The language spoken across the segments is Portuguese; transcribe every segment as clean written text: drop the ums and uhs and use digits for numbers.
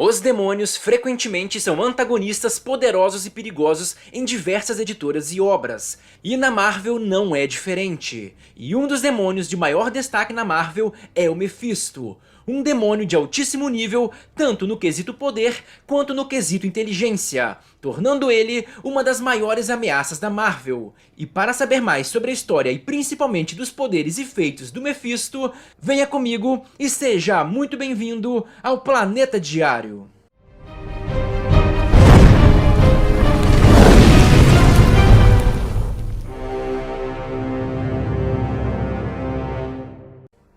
Os demônios frequentemente são antagonistas poderosos e perigosos em diversas editoras e obras, e na Marvel não é diferente. E um dos demônios de maior destaque na Marvel é o Mephisto, um demônio de altíssimo nível tanto no quesito poder quanto no quesito inteligência, tornando ele uma das maiores ameaças da Marvel. E para saber mais sobre a história e principalmente dos poderes e feitos do Mephisto, venha comigo e seja muito bem-vindo ao Planeta Diário.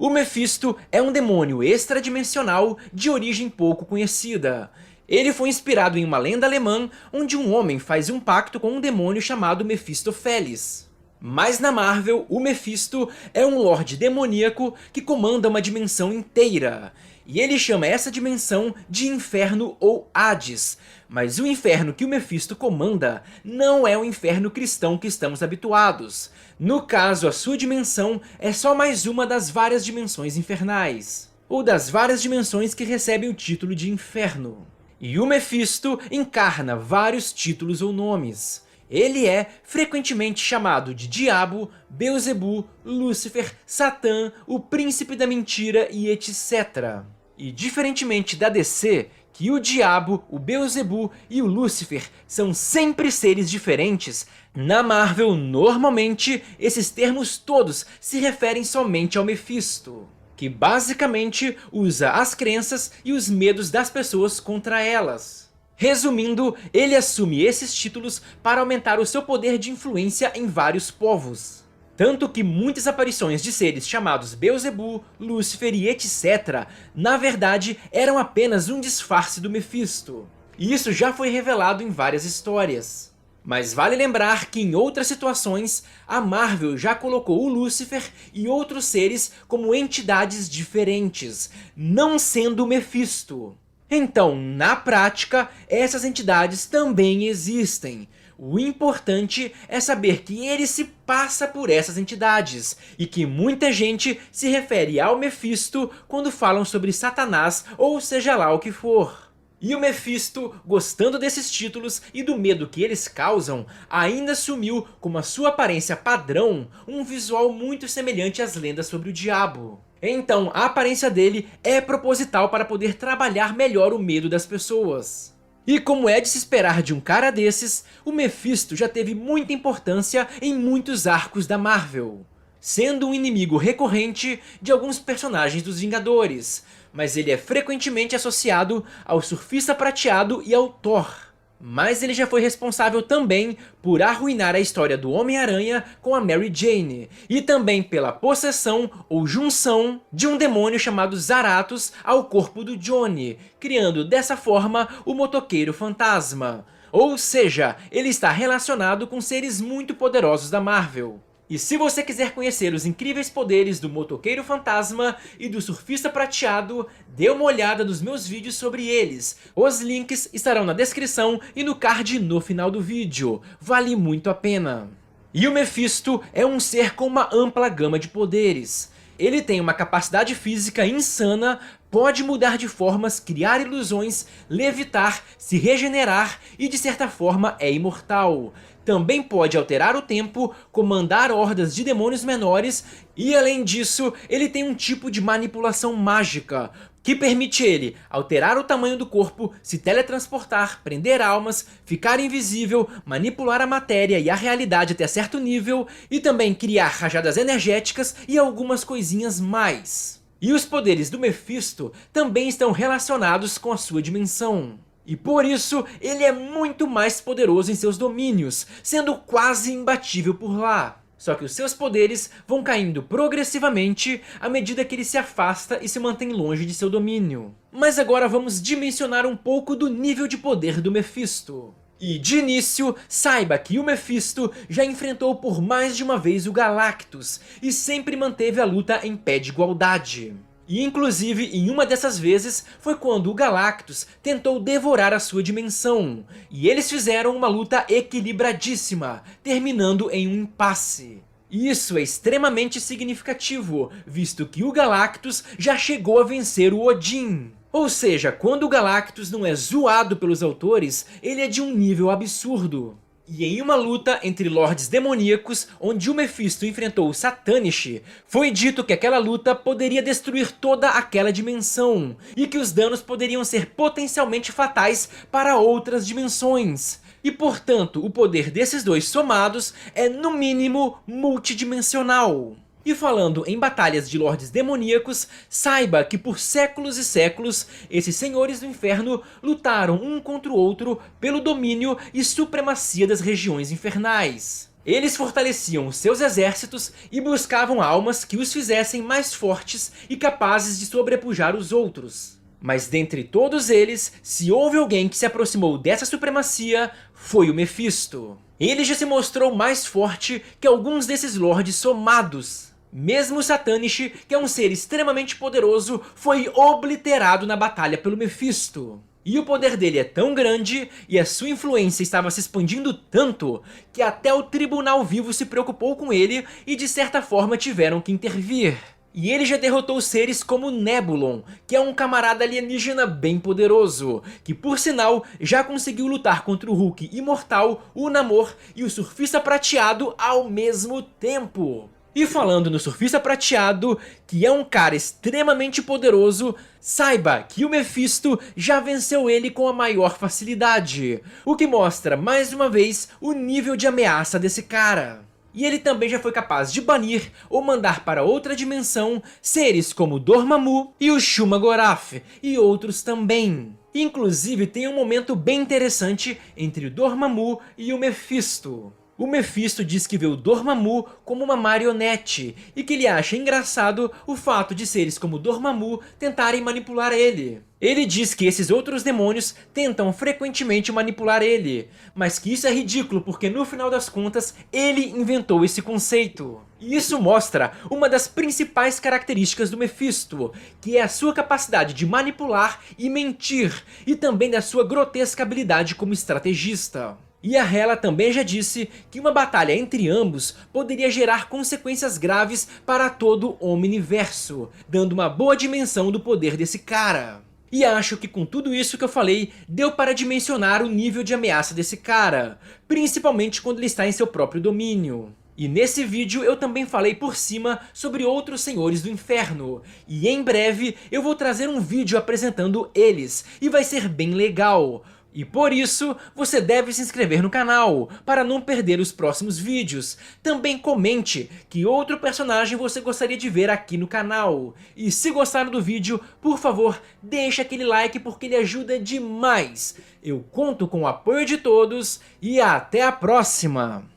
O Mephisto é um demônio extradimensional de origem pouco conhecida. Ele foi inspirado em uma lenda alemã onde um homem faz um pacto com um demônio chamado Mephistopheles. Mas na Marvel, o Mephisto é um lorde demoníaco que comanda uma dimensão inteira. E ele chama essa dimensão de Inferno ou Hades. Mas o inferno que o Mephisto comanda não é o inferno cristão que estamos habituados. No caso, a sua dimensão é só mais uma das várias dimensões infernais, ou das várias dimensões que recebem o título de inferno. E o Mephisto encarna vários títulos ou nomes. Ele é frequentemente chamado de Diabo, Beelzebub, Lúcifer, Satã, o Príncipe da Mentira e etc. E diferentemente da DC, que o Diabo, o Beelzebub e o Lúcifer são sempre seres diferentes, na Marvel normalmente esses termos todos se referem somente ao Mephisto, que basicamente usa as crenças e os medos das pessoas contra elas. Resumindo, ele assume esses títulos para aumentar o seu poder de influência em vários povos. Tanto que muitas aparições de seres chamados Beelzebub, Lúcifer e etc. na verdade eram apenas um disfarce do Mephisto. E isso já foi revelado em várias histórias. Mas vale lembrar que em outras situações, a Marvel já colocou o Lúcifer e outros seres como entidades diferentes, não sendo o Mephisto. Então, na prática, essas entidades também existem. O importante é saber que ele se passa por essas entidades, e que muita gente se refere ao Mephisto quando falam sobre Satanás ou seja lá o que for. E o Mephisto, gostando desses títulos e do medo que eles causam, ainda assumiu como a sua aparência padrão um visual muito semelhante às lendas sobre o diabo. Então a aparência dele é proposital para poder trabalhar melhor o medo das pessoas. E como é de se esperar de um cara desses, o Mephisto já teve muita importância em muitos arcos da Marvel, sendo um inimigo recorrente de alguns personagens dos Vingadores, mas ele é frequentemente associado ao Surfista Prateado e ao Thor. Mas ele já foi responsável também por arruinar a história do Homem-Aranha com a Mary Jane, e também pela possessão ou junção de um demônio chamado Zarathos ao corpo do Johnny, criando dessa forma o Motoqueiro Fantasma. Ou seja, ele está relacionado com seres muito poderosos da Marvel. E se você quiser conhecer os incríveis poderes do Motoqueiro Fantasma e do Surfista Prateado, dê uma olhada nos meus vídeos sobre eles. Os links estarão na descrição e no card no final do vídeo. Vale muito a pena. E o Mephisto é um ser com uma ampla gama de poderes. Ele tem uma capacidade física insana, pode mudar de formas, criar ilusões, levitar, se regenerar e de certa forma é imortal. Também pode alterar o tempo, comandar hordas de demônios menores e além disso ele tem um tipo de manipulação mágica, que permite ele alterar o tamanho do corpo, se teletransportar, prender almas, ficar invisível, manipular a matéria e a realidade até certo nível e também criar rajadas energéticas e algumas coisinhas mais. E os poderes do Mephisto também estão relacionados com a sua dimensão. E por isso ele é muito mais poderoso em seus domínios, sendo quase imbatível por lá. Só que os seus poderes vão caindo progressivamente à medida que ele se afasta e se mantém longe de seu domínio. Mas agora vamos dimensionar um pouco do nível de poder do Mephisto. E de início, saiba que o Mephisto já enfrentou por mais de uma vez o Galactus e sempre manteve a luta em pé de igualdade. E inclusive em uma dessas vezes foi quando o Galactus tentou devorar a sua dimensão, e eles fizeram uma luta equilibradíssima, terminando em um impasse. E isso é extremamente significativo, visto que o Galactus já chegou a vencer o Odin. Ou seja, quando o Galactus não é zoado pelos autores, ele é de um nível absurdo. E em uma luta entre lords demoníacos, onde o Mephisto enfrentou o Satanish, foi dito que aquela luta poderia destruir toda aquela dimensão, e que os danos poderiam ser potencialmente fatais para outras dimensões. E portanto, o poder desses dois somados é no mínimo multidimensional. E falando em batalhas de lordes demoníacos, saiba que por séculos e séculos, esses senhores do inferno lutaram um contra o outro pelo domínio e supremacia das regiões infernais. Eles fortaleciam os seus exércitos e buscavam almas que os fizessem mais fortes e capazes de sobrepujar os outros. Mas dentre todos eles, se houve alguém que se aproximou dessa supremacia, foi o Mephisto. Ele já se mostrou mais forte que alguns desses lordes somados. Mesmo Satanish, que é um ser extremamente poderoso, foi obliterado na batalha pelo Mephisto. E o poder dele é tão grande, e a sua influência estava se expandindo tanto, que até o Tribunal Vivo se preocupou com ele e de certa forma tiveram que intervir. E ele já derrotou seres como Nebulon, que é um camarada alienígena bem poderoso, que por sinal já conseguiu lutar contra o Hulk imortal, o Namor e o Surfista Prateado ao mesmo tempo. E falando no Surfista Prateado, que é um cara extremamente poderoso, saiba que o Mephisto já venceu ele com a maior facilidade, o que mostra mais uma vez o nível de ameaça desse cara. E ele também já foi capaz de banir ou mandar para outra dimensão seres como Dormammu e o Shumagorath, e outros também. Inclusive tem um momento bem interessante entre o Dormammu e o Mephisto. O Mephisto diz que vê o Dormammu como uma marionete, e que ele acha engraçado o fato de seres como Dormammu tentarem manipular ele. Ele diz que esses outros demônios tentam frequentemente manipular ele, mas que isso é ridículo porque no final das contas ele inventou esse conceito. E isso mostra uma das principais características do Mephisto, que é a sua capacidade de manipular e mentir, e também da sua grotesca habilidade como estrategista. E a Hela também já disse que uma batalha entre ambos poderia gerar consequências graves para todo o Omniverso, dando uma boa dimensão do poder desse cara. E acho que com tudo isso que eu falei, deu para dimensionar o nível de ameaça desse cara, principalmente quando ele está em seu próprio domínio. E nesse vídeo eu também falei por cima sobre outros senhores do inferno, e em breve eu vou trazer um vídeo apresentando eles, e vai ser bem legal. E por isso, você deve se inscrever no canal, para não perder os próximos vídeos. Também comente que outro personagem você gostaria de ver aqui no canal. E se gostaram do vídeo, por favor, deixa aquele like porque ele ajuda demais. Eu conto com o apoio de todos e até a próxima!